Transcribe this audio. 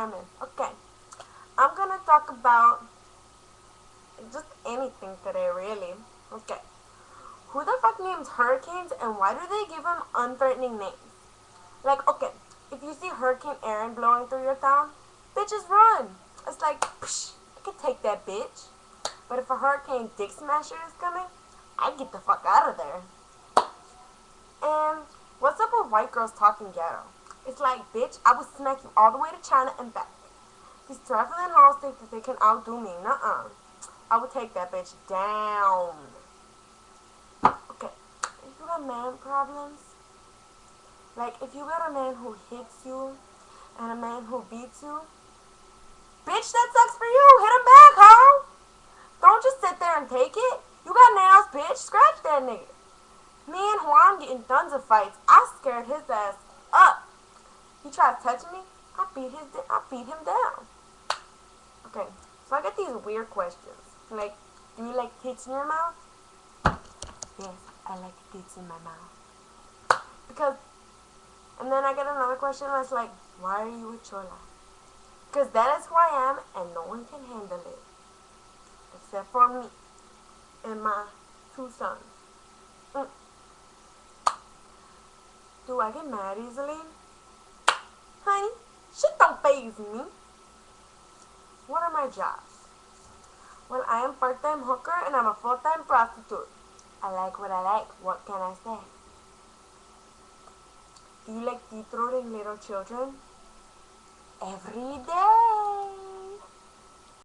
environment. Okay, I'm gonna talk about just anything today, really. Okay, who the fuck names hurricanes and why do they give them unthreatening names? Like, okay, if you see Hurricane Aaron blowing through your town, bitches run. It's like, psh, I can take that bitch. But if a Hurricane Dick Smasher is coming, I get the fuck out of there. And what's up with white girls talking ghetto? It's like, bitch, I will smack you all the way to China and back. These traveling hoes think that they can outdo me. Nuh-uh. I will take that bitch down. Okay, if you got man problems, like if you got a man who hits you and a man who beats you, bitch, that sucks for you. Hit him back, ho. Don't just sit there and take it. You got nails, bitch. Scratch that nigga. Me and Juan get in tons of fights. I scared his ass up. He tried to touch me. I beat him down. Okay, so I get these weird questions. Like, do you like tits in your mouth? Yes, I like tits in my mouth. Because, and then I get another question that's like, why are you a chola? Because that is who I am and no one can handle it. Except for me and my two sons. Do I get mad easily? Honey, shit don't faze me. What are my jobs? Well, I am part-time hooker and I'm a full-time prostitute. I like what I like. What can I say? Do you like deep-throating little children? Every day.